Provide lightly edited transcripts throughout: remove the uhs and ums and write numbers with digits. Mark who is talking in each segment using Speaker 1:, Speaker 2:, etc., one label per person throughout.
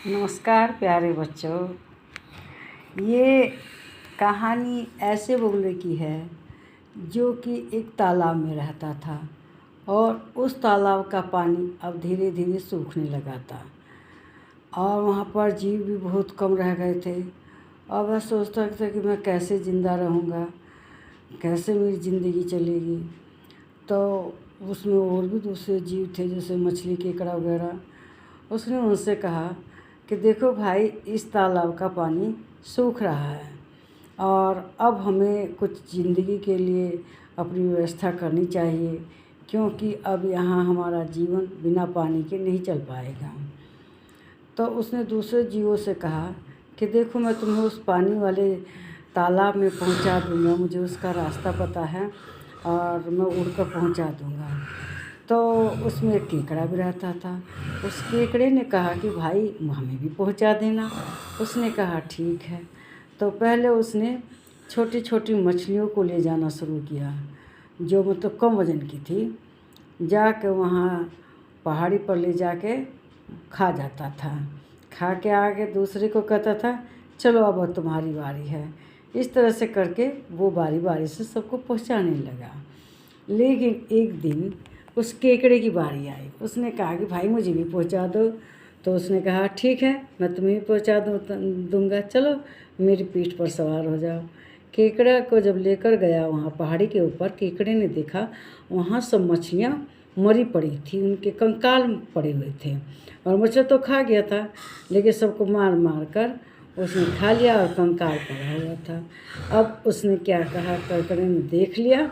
Speaker 1: नमस्कार प्यारे बच्चों। ये कहानी ऐसे बगुले की है जो कि एक तालाब में रहता था और उस तालाब का पानी अब धीरे धीरे सूखने लगा था और वहाँ पर जीव भी बहुत कम रह गए थे। और वह सोचता था कि मैं कैसे ज़िंदा रहूँगा, कैसे मेरी ज़िंदगी चलेगी। तो उसमें और भी दूसरे जीव थे जैसे मछली, केकड़ा वगैरह। उसने उनसे कहा कि देखो भाई, इस तालाब का पानी सूख रहा है और अब हमें कुछ ज़िंदगी के लिए अपनी व्यवस्था करनी चाहिए, क्योंकि अब यहाँ हमारा जीवन बिना पानी के नहीं चल पाएगा। तो उसने दूसरे जीवों से कहा कि देखो, मैं तुम्हें उस पानी वाले तालाब में पहुँचा दूँगा, मुझे उसका रास्ता पता है और मैं उड़कर पहुँचा दूँगा। तो उसमें एक केकड़ा भी रहता था। उस केकड़े ने कहा कि भाई हमें भी पहुंचा देना। उसने कहा ठीक है। तो पहले उसने छोटी छोटी मछलियों को ले जाना शुरू किया जो मतलब कम वज़न की थी। जाके वहाँ पहाड़ी पर ले जाके खा जाता था। खा के आगे दूसरे को कहता था चलो अब तुम्हारी बारी है। इस तरह से करके वो बारी बारी से सबको पहुंचाने लगा। लेकिन एक दिन उस केकड़े की बारी आई। उसने कहा कि भाई मुझे भी पहुंचा दो। तो उसने कहा ठीक है, मैं तुम्हें भी पहुंचा दूँगा, चलो मेरी पीठ पर सवार हो जाओ। केकड़ा को जब लेकर गया वहाँ पहाड़ी के ऊपर, केकड़े ने देखा वहाँ सब मछलियाँ मरी पड़ी थी, उनके कंकाल पड़े हुए थे। और मछली तो खा गया था, लेकिन सबको मार मार कर उसने खा लिया और कंकाल पड़ा हुआ था। अब उसने क्या कहा, केकड़े ने देख लिया,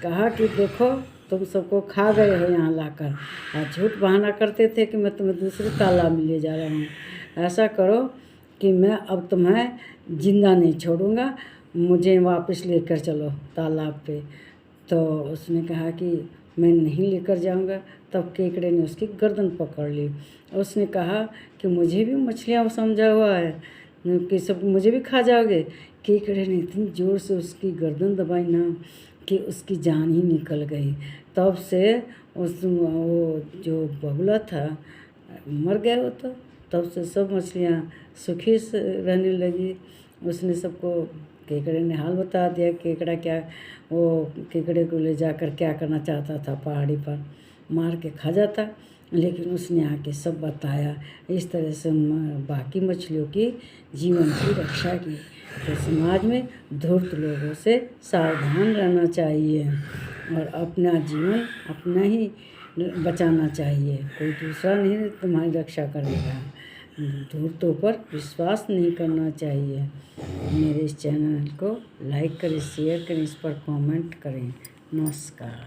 Speaker 1: कहा कि देखो तुम सबको खा गए हो यहाँ लाकर, और झूठ बहाना करते थे कि मैं तुम्हें दूसरे तालाब में ले जा रहा हूँ। ऐसा करो कि मैं अब तुम्हें ज़िंदा नहीं छोड़ूंगा, मुझे वापस लेकर चलो तालाब पे। तो उसने कहा कि मैं नहीं लेकर जाऊंगा। तब केकड़े ने उसकी गर्दन पकड़ ली। उसने कहा कि मुझे भी मछलियाँ समझा हुआ है कि सब मुझे भी खा जाओगे। केकड़े ने इतनी ज़ोर से उसकी गर्दन दबाई ना कि उसकी जान ही निकल गई। तब से वो जो बगुला था मर गया वो। तो तब से सब मछलियाँ सुखी से रहने लगी। उसने सबको, केकड़े ने हाल बता दिया। केकड़ा क्या, वो केकड़े को ले जाकर क्या करना चाहता था, पहाड़ी पर मार के खा जाता। लेकिन उसने आके सब बताया। इस तरह से बाकी मछलियों की जीवन की रक्षा की। तो समाज में धूर्त लोगों से सावधान रहना चाहिए और अपना जीवन अपना ही बचाना चाहिए, कोई दूसरा नहीं तुम्हारी रक्षा करेगा। धूर्तों पर विश्वास नहीं करना चाहिए। मेरे इस चैनल को लाइक करें, शेयर करें, इस पर कमेंट करें। नमस्कार।